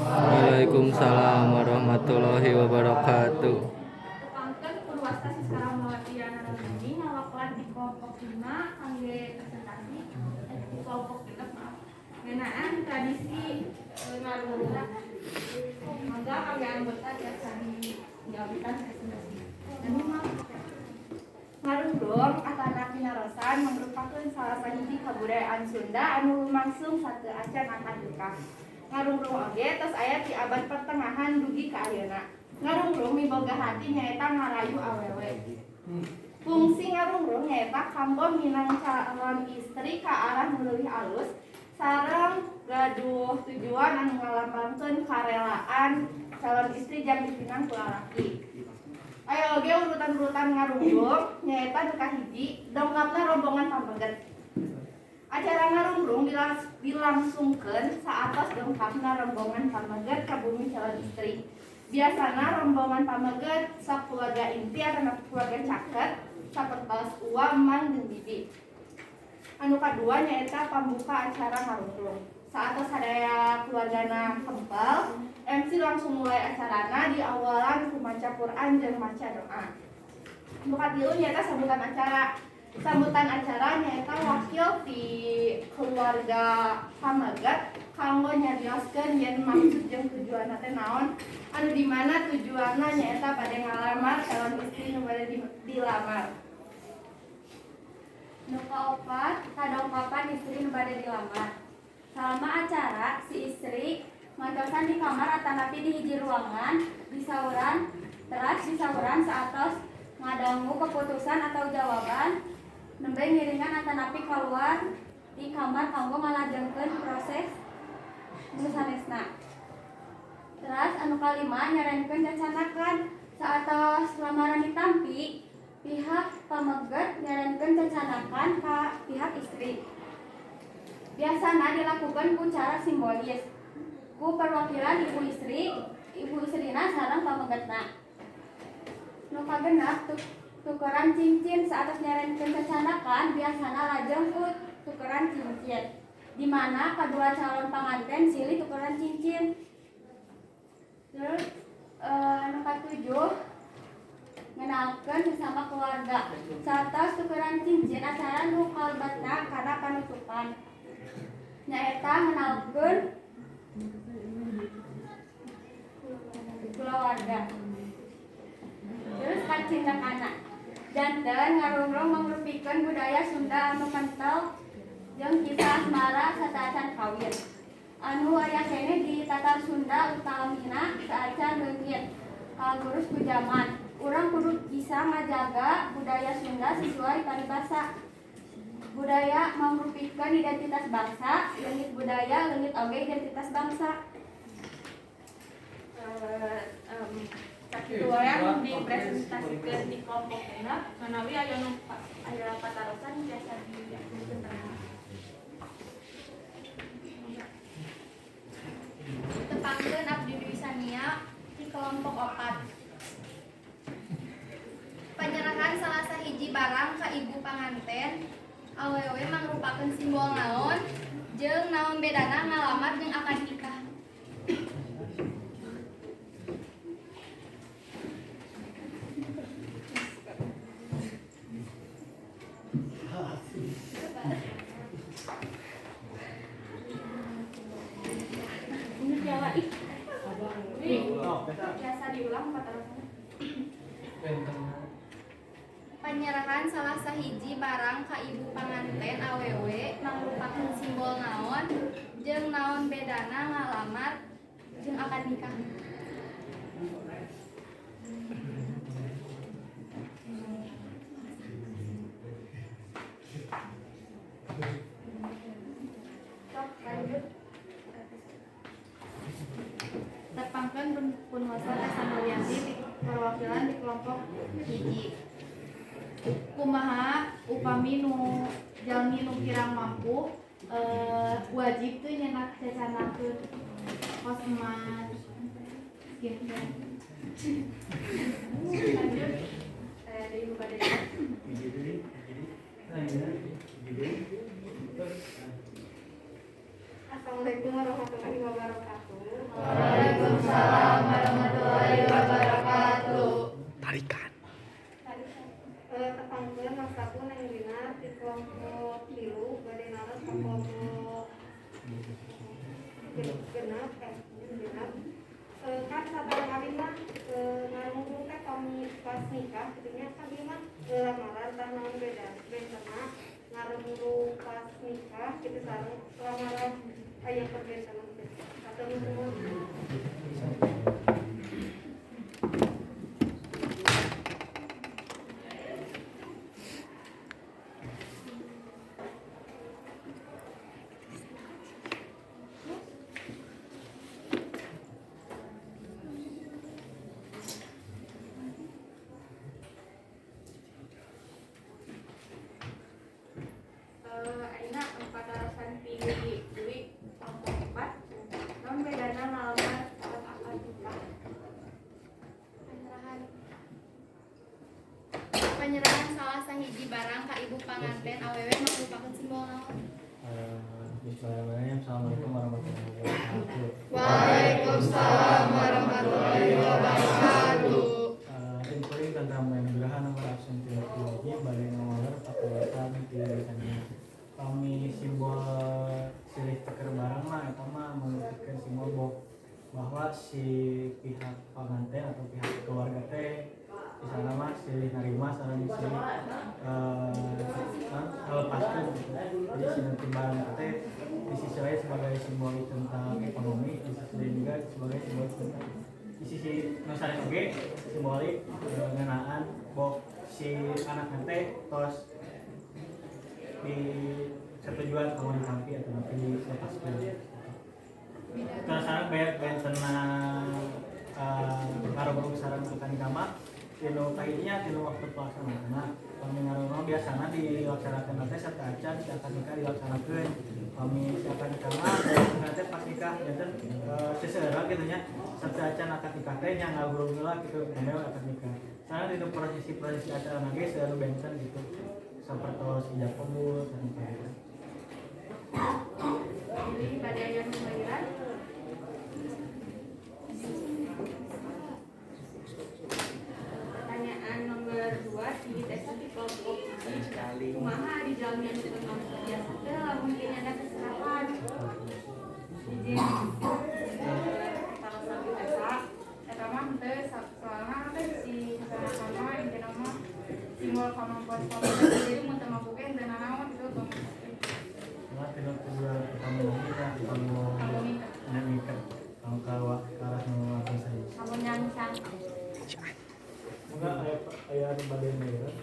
Waalaikumsalam warahmatullahi wabarakatuh. Tukangkeun purwasta sekarang melati anak ini ngalakukan di kelompok 5 kangge presentasi di kelompok 6 maaf. Ngenaan tradisi ngarungurung. Mangga kangge anggota biasa dijawikan presentasi. Anu mah ngarungurung atana pinarosan merupakan salah satu kebudayaan Sunda anu lumangsung sateur acan akan duka. Ngarungurung oge tos aya ti abad pertengahan dugi ka ayeuna. Ngarungurung miboga hati nyaeta ngarayu awewe. Fungsi ngarungurung nyaeta kanggo minang calon istri ka arah nu leuwih alus sareng gaduh tujuan anu ngalambangkeun karelaan calon istri jang dipinang ku lalaki. Aya oge urutan-urutan ngarungurung nyaeta nu kahiji dongkapna rombongan pameget. Acara ngarungurung dilangsungkeun saatos dongkapna rombongan pameget ka bumi calon istri. Biasana rombongan pameget sakeluarga inti atau keluarga caket sapertos uang mang jeung bibi. Anu kadua nyaeta pambuka acara ngarungurung. Saatos sadaya keluargana kempel, MC langsung mulai acarana di awalan ku maca Quran jeung maca doa. Anu katilu nyaeta sambutan acara. Sambutan acara nyaeta wakil ti keluarga pameget kanggo nyarioskeun yen maksud jeung tujuanna teh naon, anu di mana tujuanna nyaeta bade ngalamar calon istri nu bade dilamar. Nu kaopat kadongkapan istri nu bade dilamar. Salama acara si istri ngacosan di kamar atanapi di hiji ruangan disauran teras disauran saatos ngadangu keputusan atau jawaban nembe ngiringan atanapi keluar di kamar kanggo ngalajengkeun proses nu sanesna. Teras anu kalima nyarenkeun cacanakan saatos lamaran ditampi pihak pameget nyarenkeun cacanakan ka pihak istri. Biasana dilakukan ku cara simbolis ku perwakilan ibu istrina sareng pamegetna. Nu kagenap tukeran cincin saatos nyarenkeun cacanakan biasana lajeng ku tukeran cincin di mana kedua calon pengantin silih tukeran cincin. Terus anu katujuh ngenalkeun sesama keluarga saatos tukeran cincin acara nu kalebetna kana panutupan nyaeta ngenalkeun keluarga. Terus kacindak anak janten ngarungurung mangrupikeun budaya Sunda anu kental jeung kisah asmara sataacan kawin anu aya keneh di tatar Sunda utamina saacan leungit kalurus ku zaman. Urang kudu bisa ngajaga budaya Sunda sesuai paribasa. Budaya mangrupikeun identitas bangsa, leungit budaya leungit oge identitas bangsa. Sakitu wae anu dipresentasikeun di kelompokena manawi aya patarosan biasa diaturkeun tengah. Tepangkeun abdi Dwi Sania di kelompok 4. Penyerahan salah sahiji barang ka ibu panganten awewe mangrupakeun simbol naon jeung naon bedana ngalamar jeung akad nikah. Biasa diulang patarosan. Penyerahan salah sahiji barang ka ibu panganten awewe mangrupakeun simbol naon jeung naon bedana ngalamar jeung akad nikah. Terpangkeun Punwasa Tessa Mulyanti di perwakilan di kelompok hiji. Kumaha upami nu jalmi nu kirang mampu wajib tuh nyenak cacanakeun kosmas gitu. Lanjut dari buka dari Assalamualaikum warahmatullahi wabarakatuh. genep kan sabaraha kawin mah ngarung teh kami pas nikah gitunya kan ieu mah lamaran tah naon bedana ngarung pas nikah kitu sareng lamaran aya perbedaan atau nuhun. Aina 400-an pilih duit 4 non bedana nalamar akad nikah penyerahan salah sahiji barang ka ibu panganten awewe merupakan simbol naon? Bismillahirrahmanirrahim. Assalamualaikum warahmatullahi wabarakatuh. Waalaikumsalam warahmatullahi wabarakatuh. Kuring tentang gerahan nomor absen tidak lagi balik nomor pakai pilihannya. Kami simbol silih teker barang mah eta mah menunjukkan simbol bahwa si pihak pengantin atau pihak keluarga teh di sana mah silih narima sareng silih lepaskan. Jadi si nanti barang teh di sisi lain sebagai simbol tentang ekonomi, di sisi lain juga sebagai simbol tentang di sisi nusantara oge simbolik ngenaan bahwa si anak nanti tos di setujuan kamu ditampi atau nanti dilepaskan. Terus sekarang banyak tenang ngaruh sarang akan kama tino kaitnya tino waktu pelaksanaan. Nah, kami ngaruh biasanya dilaksanakan nanti serta acan si akan nikah dilaksanakan. Kami akan kama nanti pas nikah dan seseorang gitunya serta acan akan nikah teh yang ngaruh lah gitu namanya akan nikah. Karena di prosesi acara nanti selalu bensin gitu. Seperti ijab kabul dan sebagainya. Jadi pada yang pembayaran pertanyaan nomor 2 di tes di kelompok kumaha di dalamnya tentang biasa teh mungkin ada kesalahan izin salah satu desa eta mah teh soalna teh si sama intina mah simbol kemampuan jadi mun teu mampu ke teu naon itu Tidak kedua kamu kita kamu nikah kamu kawa arah mengaku saya. kamu nyangsang Enggak ayah badan merah.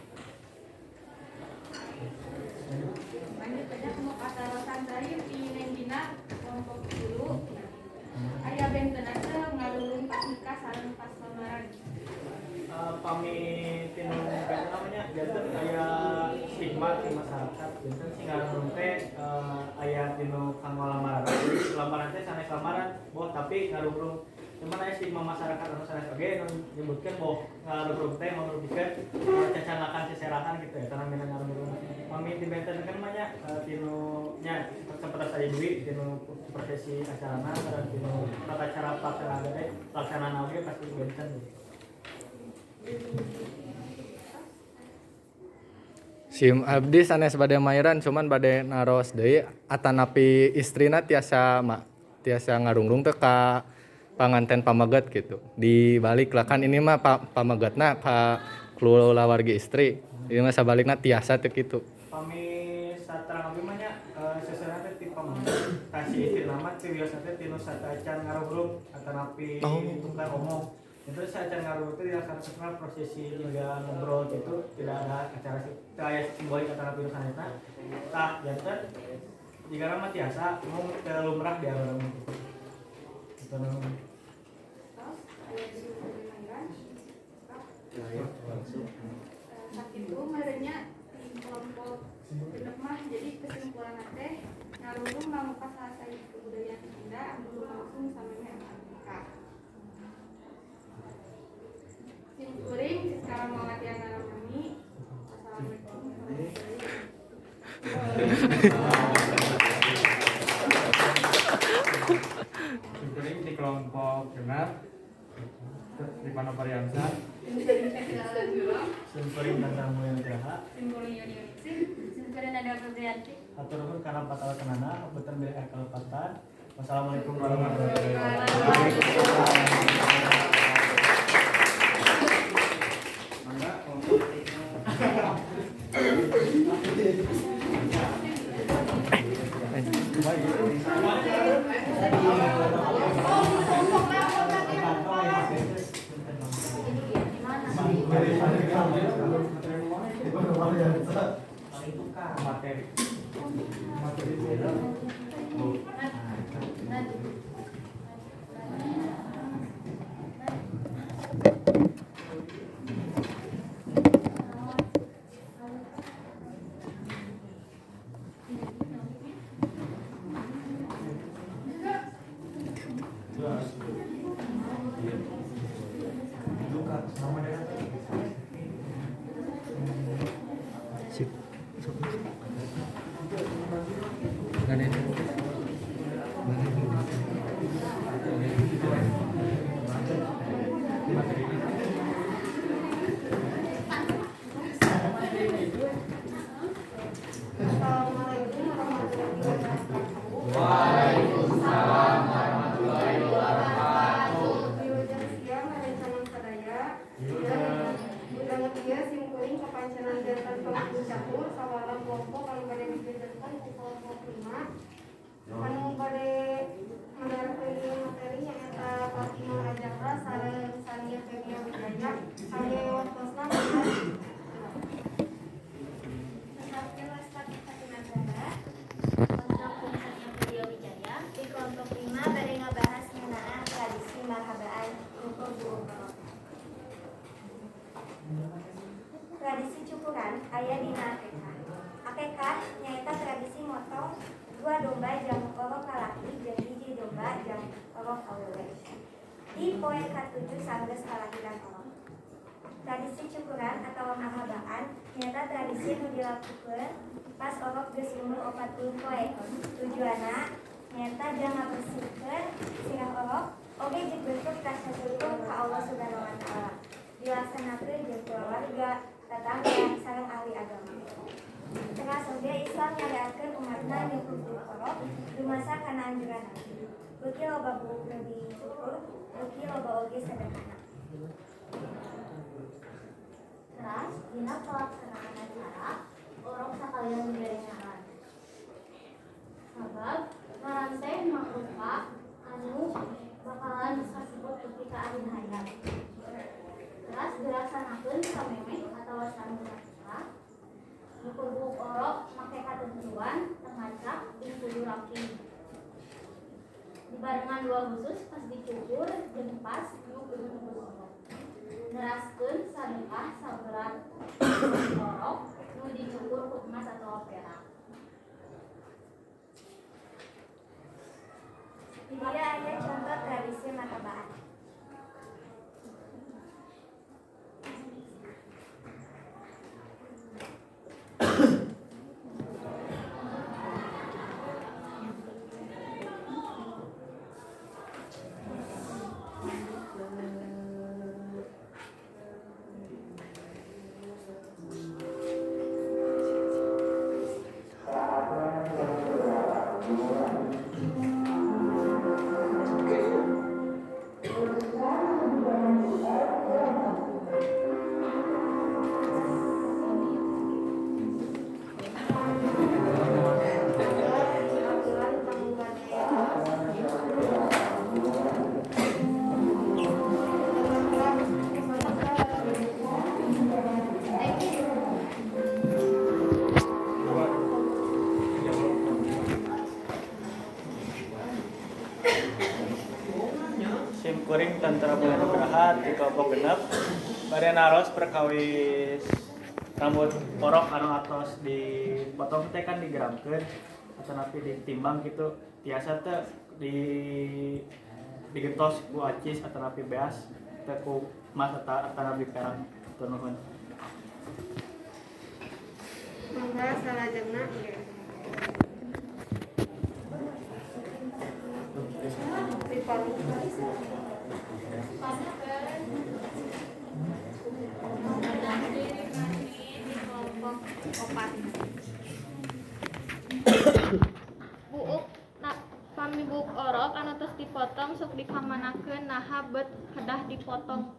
lanjut aja mau kata rotan tadi di nendina kelompok dulu ayah bentenna teh ngalulung pas nikah sareng pas lamaran Pami tinu namanya jantan ayah stigma di masyarakat jantan sih ngarung teh ayah tinu kang lamaran jadi lamaran teh sanes lamaran boh tapi ngarung cuman ayah stigma masyarakat anu sanes oge nyebutkeun boh ngarung teh merugikan cacanakan seserakan gitu ya tanah mina ngarung pami di benten kan mah nya tinu nya sempat saya duit tinu prosesi acarana dan tinu tata cara pelaksanaan oge pasti benten gitu. Sim abdi sanes bade mairan cuman bade naros deui atanapi istrina tiasa ngarungrung teh ka panganten pamaget gitu. Dibalik lah kan ini mah pamagetna ka kulawarga istri. Ini mah sabalikna tiasa teh kitu. Kami satrang abdi mah nya sesuatu teh ti pamaget kasih istri lama teh biasa teh tinu satacan ngarungrung atanapi tukar omong. Itu saya acara ngaruh itu dilaksanakan prosesi juga ngobrol gitu, tidak ada acara kayak simbolik antara virus sanitna. Tah jantan jika nama tiasa mau ke lumrah di orang itu. Itu namanya. sakit itu merenya di kelompok genep mah jadi kesimpulan teh ngalulung mamuka salah kebudayaan Sunda anu langsung sameme akan nikah. Kuring sekarang mau latihan dalam kami. Assalamualaikum warahmatullahi wabarakatuh. Kuring di kelompok genap di Panopariansa. Simpuring tentang mulai geraha. Simkurin ada Febrianti. Atur nuhun karena patal kenana beter milik kalepatan. Wassalamualaikum warahmatullahi wabarakatuh. Mangga kelompok materi. Assalamualaikum warahmatullahi wabarakatuh. Wilujeng siang rencana sadaya. Budang dia simkuring kepancenan jantan kelompok campur sawara kelompok anu bade dijelaskan ku kelompok 5. Anu bade mendarikeun materi nyaeta Fatimah Rajaka sareng Sania Fegia Wijaya. Kangge waktosna Di kelompok 5 bade ngabahas ngeunaan tradisi marhabaan ruko buuk orok. Tradisi cukuran aya dina akekah. Akekah nyaeta tradisi motong 2 domba jamuk orok kalaki jeung 1 domba jamuk orok awewe. Di poe ka-7 sanggeus kalahiran orok. Tradisi cukuran atau marhabaan nyaeta tradisi nu dilakukeun pas orok geus umur 40 poe. Tujuanna nyaeta jang ngabersihkeun sirah orok oge jeung bentuk rasa syukur ka Allah Subhanahu wa taala. Dilaksanakeun jeung keluarga, tetangga, sareng ahli agama. Tengah oge Islam nyariatkeun umatna nyukur orok dumasa kana anjuran Nabi. Beuki loba buuk nu dicukur, beuki loba oge sedekahna. Teras dina pelaksanaan acara orok sakalian diberengahan. Sabab ngaran teh mangrupa anu bakalan disebut ketika akhir hayat. Teras dilaksanakeun samemeh atawa samemeh. Nyukur buuk orok make katentuan tengacak di kudu rapi. Dibarengan dua khusus pas dicukur jeung pas nu kudu nyukur orok. Neraskeun sadekah saberat orok nu dicukur ku emas atau perak. Di dia ada contoh tradisi marhabaan. Simkuring Tentara Bulan Nugraha di kelompok genep bade naros perkawis rambut orok anu atos dipotong teh kan digeramkeun atanapi ditimbang gitu tiasa teh digentos ku acis atanapi beas teh ku mas atanapi perak teu nuhun. mangga salajengna ge. Buuk pami buuk orok dipotong sok dikamanakeun naha bet kedah dipotong.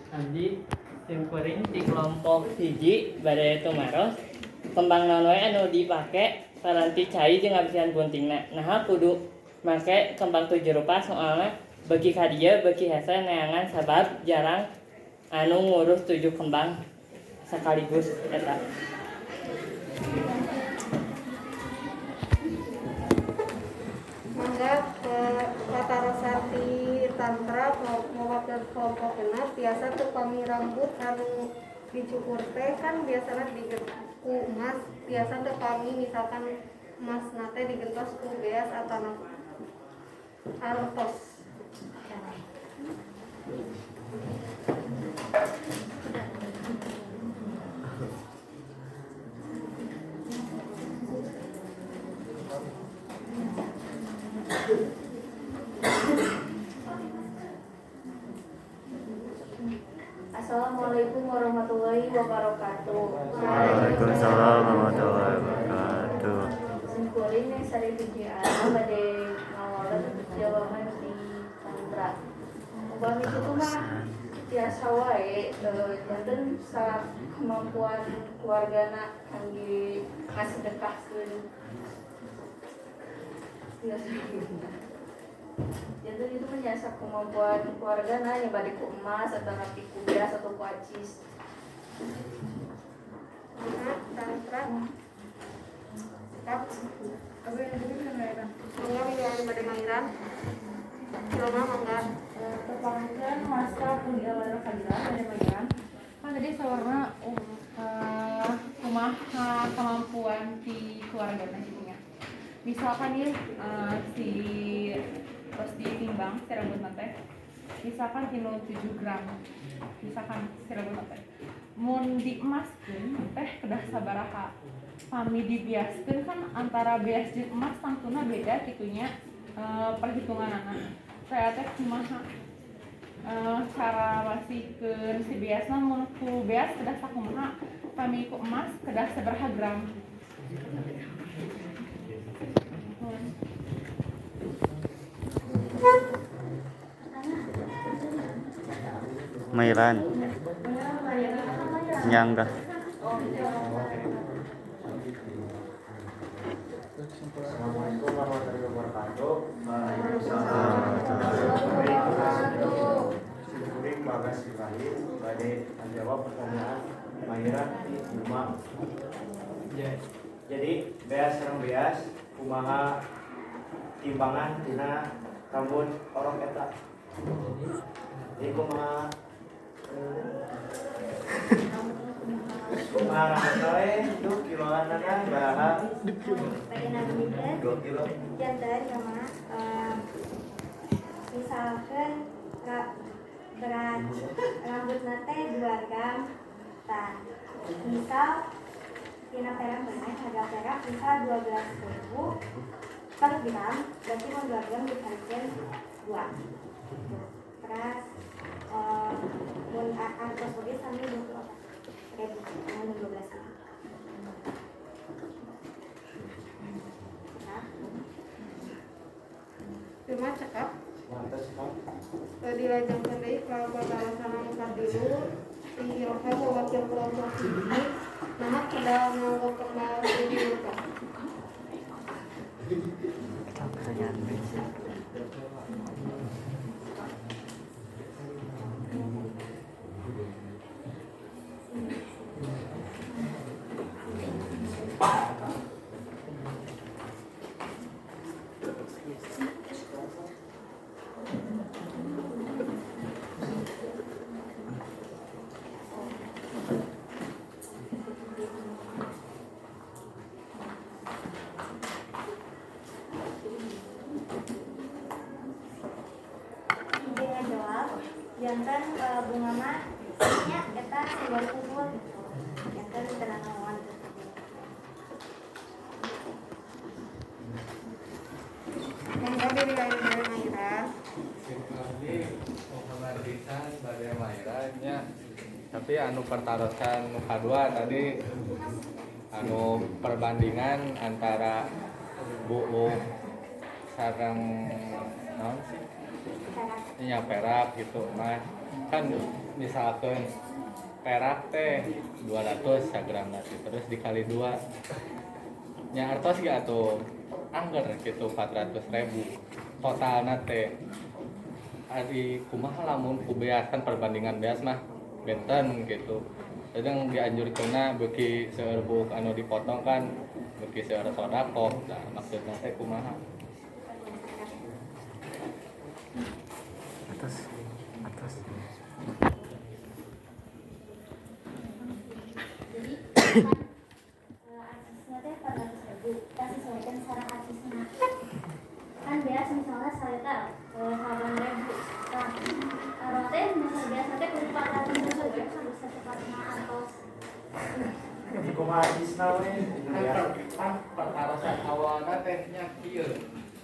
Abdi simkuring di kelompok hiji bade tumaros kembang naon wae anu dipake paranti cai jeung abersihan buntingna. Nah kudu make kembang 7 rupa soalna beuki ka dieu beuki hese neangan sabab jarang anu ngurus 7 kembang sekaligus eta. Mangga Patarasati Tantra mewakil kelompok genep biasa tuh pami rambut anu dicukur teh kan biasanya digentos ku emas, biasa tuh pami misalkan emas nate digentos ku beas atau artos. Assalamualaikum warahmatullahi wabarakatuh. Waalaikumsalam warahmatullahi wabarakatuh. Simkuring nih sari pijian bade ngawalan jawaban di tantra. Ubah itu tuh mah biasa wae janten sa kemampuan keluargana kangge ngasedekahkeun. Janten itu menyasar kemampuan keluargana yang bade ku emas atau napi ku beas atau ku acis. Tantra Apa yang dulu kan mereka? mangga yang pada mairan Roma mangga Terpangkan masa kuliah lara kajian ada bagian kan tadi sawarna kumaha kemampuan di keluarga nantinya. Misalkan ya si terus ditimbang si rambut teh misalkan kilo 7 gram misalkan si rambut teh mun diemaskeun teh kedah sabaraha pami dibiaskeun kan antara beas jeung emas tangtuna beda kitunya perhitunganana saya teh kumaha cara masihkeun si beasna mun ku beas kedah sakumaha pami ku emas kedah sabaraha gram. Mairan. Nyangga. Assalamualaikum warahmatullahi wabarakatuh. Simkuring Bagas Ibrahim bade menjawab pertanyaan Maira di rumah. Jadi beas sareng beas kumaha timbangan tina rambut orang eta. Jadi kumaha rambut wae itu kiloanana baraha? Bagian abdi 2 kilo. jantan sama misalkan berat rambut nate 2 gram tah misal tina perak benar harga perak misal 12.000 per gram berarti mau 2 gram dikalikan 2 terus mun artos oge sambil 12 cuma cekap Mantes kan. dilajengkeun deui ka Batalsana Kadilu di Rohel mewakil kelompok hiji nah kedah nganggo kembang 7 rupa. Dengan jawab jantan bunga mah nya eta simbol kubur jantan tenang lawan Mangga diri bade mairannya tapi anu pertarusan nu kadua tadi anu perbandingan antara buuk sareng naon sih nya perak gitu mah kan misalkan perak teh 200 sagram nasi terus dikali 2 nya artos gak tuh angger gitu 400.000 totalna teh ari kumaha lamun kubeasan perbandingan beas mah benten gitu kadang dianjurkeunna beuki seueur buuk anu dipotong kan beuki seueur sodaqoh nah maksudna teh kumaha Atas. Jadi artisnya teh 400.000 kita sesuaikan secara artisnya kan biasa misalnya saya tahu 8.000 nah kalau teh misalnya biasa teh 400.000 harus secepatnya artos kumaha artisna we kan pertarusan awalna teh nya kieu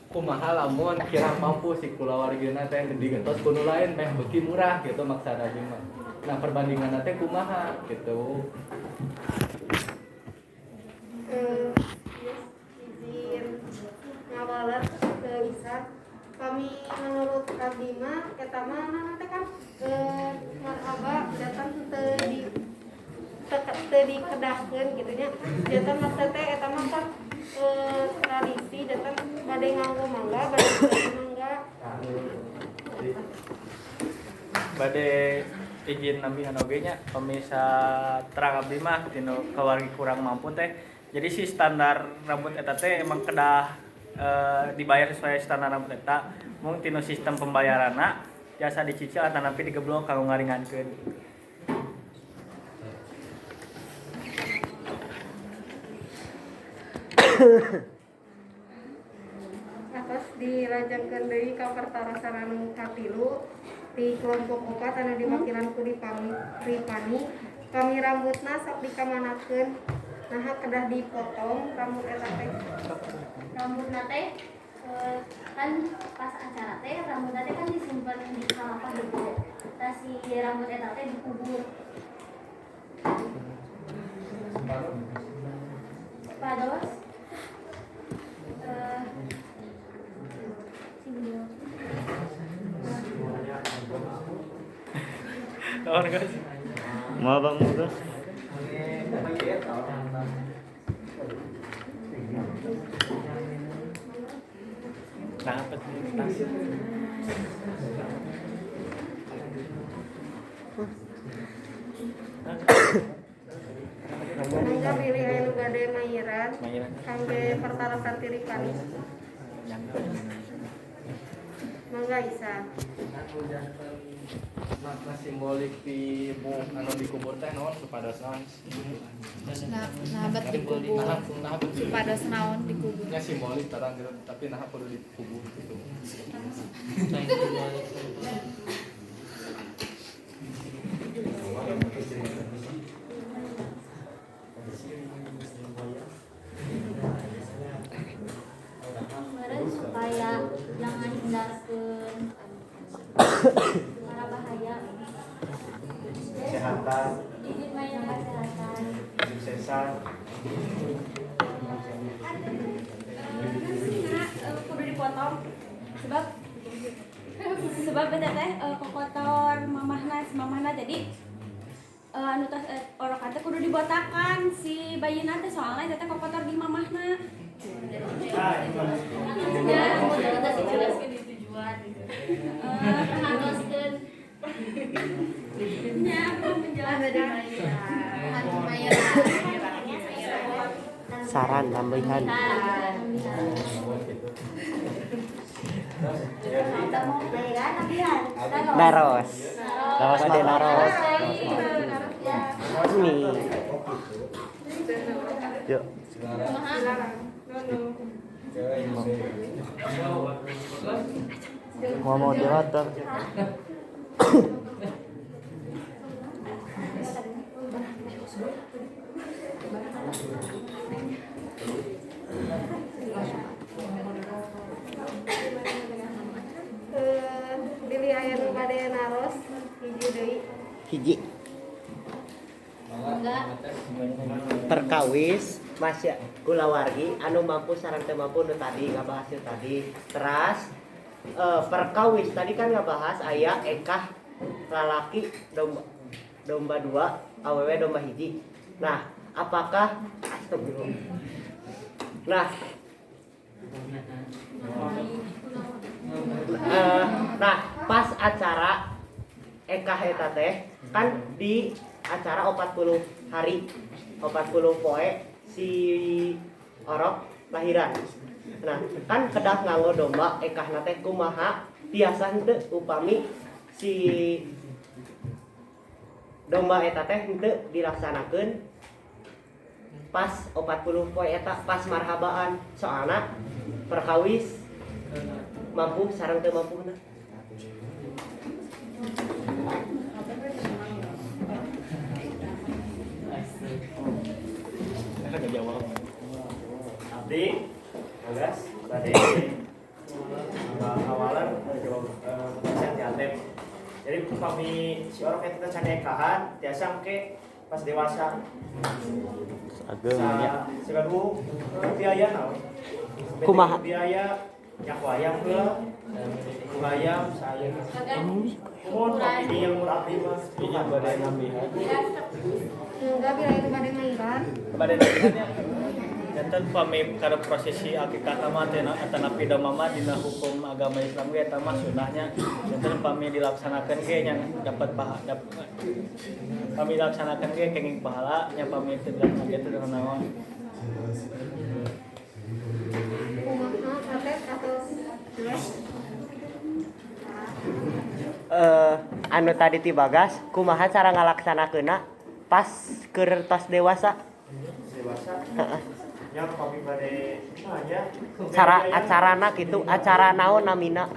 kumaha lamun kirang mampu si kulawargina teh digentos ku nu lain meh beuki murah gitu maksana jeung mah. Nah perbandinganna teh kumaha gitu. Izin ngawaler ke Isan kami menurut Abdima eta mah nanti kan marhaba datang teu dikedahkeun kitu nya datang maksud teh eta mah kan tradisi datang bade nganggo mangga bade mangga bade izin nambihan oge nya pemisa terang abdi mah tinu kawargi kurang mampu teh jadi si standar rambut eta teh emang kedah dibayar sesuai standar rambut eta mung tinu sistem pembayaranna jasa dicicil atanapi digeblok kanggo ngaringankeun atas dilajengkeun deui ka pertarasan anu katilu di kelompok 4 anu diwakilan ku Ripani kami rambutna sok dikamanakeun nah kedah dipotong rambut eta teh rambutna teh kan pas acara teh rambutna teh kan disimpan di kalapa gitu nah si rambut eta teh dikubur pados Tahun guys. Mau bang mau guys. Nah, apa sih? mangga pilih anu bade mairan kangge pertarasan Ripani mangga Isa Makna simbolik di buuk anu dikubur teh naon supados naon? Nahabat dikubur. Nahabat Supados naon dikubur. nya simbolik tarang gitu tapi nah perlu dikubur gitu. kemarin supaya jangan hindarkeun para bahaya kesehatan izin mainan kesehatan suksesan kudu dipotong sebab beda teh kokotor mamahna jadi anu tas orokan teh kudu dibotakan si bayeuna teh soalnya teh kokotor di mamahna ya kita jelaskeun di tujuan haruskeun nya menjelaskan Saran tambahan. Naros. Naros mah naros. Ini. Yuk. Mau moderator. pilih aya nu bade naros hiji hiji Enggak. perkawis masya kulawargi anu mampu sareng teu mampu nu tadi ngabahas nu tadi teras perkawis tadi kan ngabahas aya ekah lalaki domba 2 awewe domba hiji. Nah apakah astagfirullah. Nah pas acara ekah eta teh kan di acara 40 hari 40 poe si orok lahiran. Nah kan kedah nganggo domba ekahna teh kumaha tiasa henteu upami si domba eta teh henteu dilaksanakeun pas 40 poe eta pas marhabaan soalna perkawis mampu sareng teu mampuna. Abdi Bagas tadi awalan jawab pertanyaan di Antep. Jadi kami si orang kita cari ekahan tiasa ke pas dewasa. Segadu biaya naon? Kumaha? Biaya nyak wayang heula. Wayang saya. Mohon ini yang murah mah. Ini badai nambihan. Enggak, bila itu pada ngairan. Badai nambihannya janten pami kada prosesi akikah mah teh atanapi dama mah dina hukum agama Islam ge eta mah sunahnya janten pami dilaksanakeun ge nya dapat pahala pami dilaksanakeun ge kenging pahala nya pami teu dilaksanakeun teh naon. Kumaha atet atau Anu tadi ti Bagas kumaha cara ngalaksanakeunna pas keur tos dewasa Dewasa. Yang kami bade nanya cara acarana gitu acara naon namina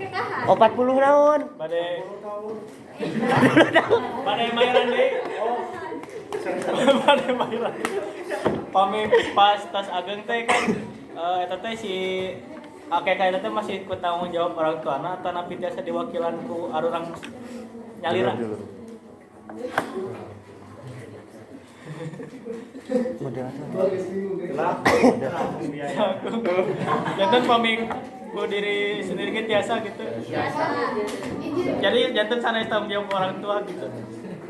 40 naon Badai mairan deui. Badai mairan. Pami pas tas ageng teh kan eta teh si akek eta teh masih ku tanggung jawab orang tuana atau napi tiasa diwakilan ku arurang nyalira. Jantan paming ku diri sendiri ge tiasa gitu. Jadi jantan sana tanggung jawab orang tua gitu.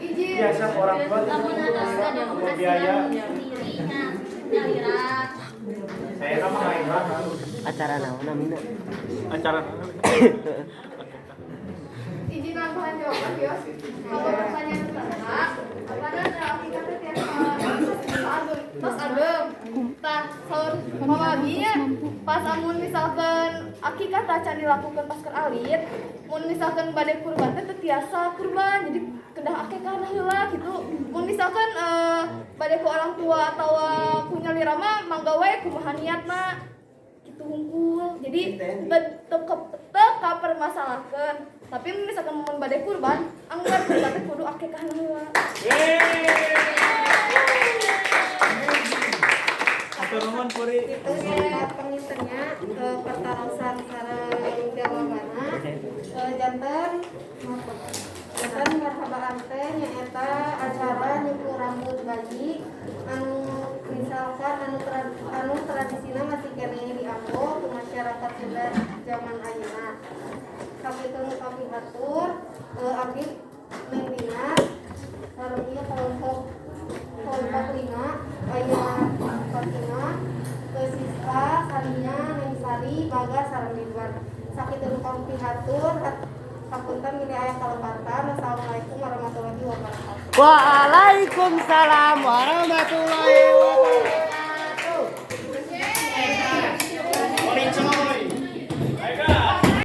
biasa orang tua biaya saya nama Aiman acara naon namina Acara Izin nambahan jawaban ya. Kalau pertanyaan pertama, apakah kita tiap pas adem, tah sahur mamabinya pas amun misalkan akikah tacan dilakukan pas keur alit, mun misalkan bade kurban teh tiasa kurban, jadi kedah akikah heula gitu. Mun misalkan bade ku orang tua atau ku nyalira mah mangga wae kumaha niatna gitu hungkul. Jadi teu kapermasalahkeun. Tapi misalkan mun bade kurban, anggar kurban teh kudu akikah heula. atur nuhun Puri. itu ya pengintennya pertarusan sareng jawabana janten marhabaan teh nyaeta acara nyukur rambut bayi anu misalkan anu tradisina masih kene dianggo ke masyarakat Sunda zaman ayeuna sakitu nu kami atur abdi mendina sareng ieu kelompok 5 aya Fatima Siska Sania Neng Sari Bagas sareng Ridwan sakitu nu kami pihatur hapunten milih aya kalebatan. Assalamualaikum warahmatullahi wabarakatuh. Waalaikumsalam warahmatullahi